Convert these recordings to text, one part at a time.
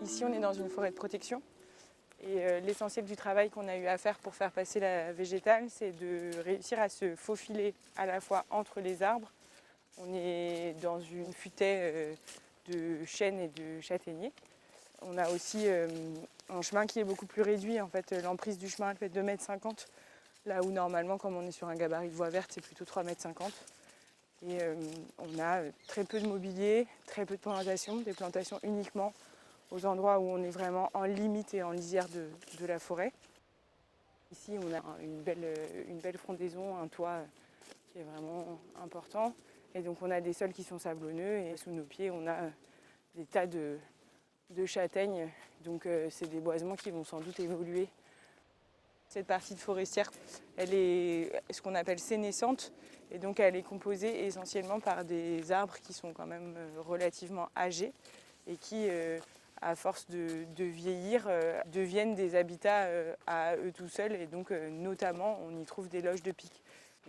Ici, on est dans une forêt de protection et l'essentiel du travail qu'on a eu à faire pour faire passer la végétale, c'est de réussir à se faufiler à la fois entre les arbres. On est dans une futaie de chênes et de châtaigniers. On a aussi un chemin qui est beaucoup plus réduit. En fait, l'emprise du chemin elle fait 2,50 m, là où normalement, comme on est sur un gabarit de voie verte, c'est plutôt 3,50 m. Et on a très peu de mobilier, très peu de plantations, des plantations uniquement aux endroits où on est vraiment en limite et en lisière de la forêt. Ici, on a une belle frondaison, un toit qui est vraiment important. Et donc, on a des sols qui sont sablonneux et sous nos pieds, on a des tas de châtaignes. Donc, c'est des boisements qui vont sans doute évoluer. Cette partie de forestière, elle est ce qu'on appelle sénescente. Et donc, elle est composée essentiellement par des arbres qui sont quand même relativement âgés et qui, à force de vieillir, deviennent des habitats à eux tout seuls. Et donc, notamment, on y trouve des loges de pic.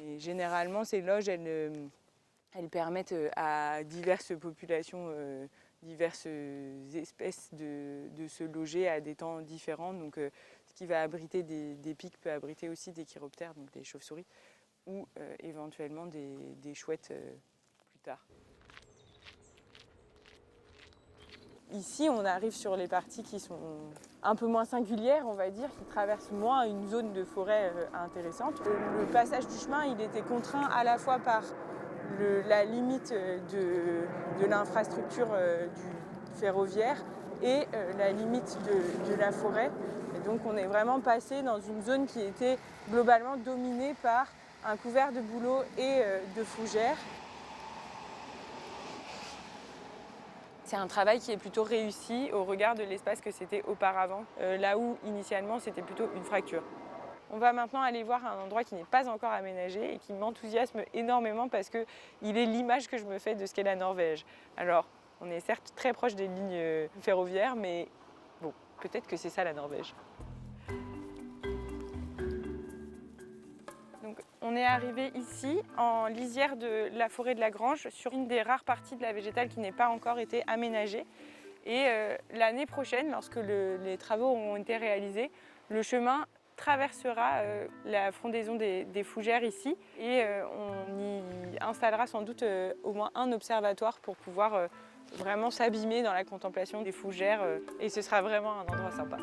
Et généralement, ces loges, elles permettent à diverses populations, diverses espèces de se loger à des temps différents. Donc, ce qui va abriter des pics peut abriter aussi des chiroptères, donc des chauves-souris, ou éventuellement des chouettes plus tard. Ici, on arrive sur les parties qui sont un peu moins singulières, on va dire, qui traversent moins une zone de forêt intéressante. Le passage du chemin, il était contraint à la fois par la limite de l'infrastructure du ferroviaire et la limite de la forêt. Et donc on est vraiment passé dans une zone qui était globalement dominée par un couvert de bouleaux et de fougères. C'est un travail qui est plutôt réussi au regard de l'espace que c'était auparavant, là où initialement c'était plutôt une fracture. On va maintenant aller voir un endroit qui n'est pas encore aménagé et qui m'enthousiasme énormément parce qu'il est l'image que je me fais de ce qu'est la Norvège. Alors, on est certes très proche des lignes ferroviaires, mais bon, peut-être que c'est ça la Norvège. Donc, on est arrivé ici, en lisière de la forêt de la Grange, sur une des rares parties de la végétale qui n'est pas encore été aménagée. Et l'année prochaine, lorsque les travaux auront été réalisés, le chemin traversera la frondaison des fougères ici et on y installera sans doute au moins un observatoire pour pouvoir vraiment s'abîmer dans la contemplation des fougères et ce sera vraiment un endroit sympa.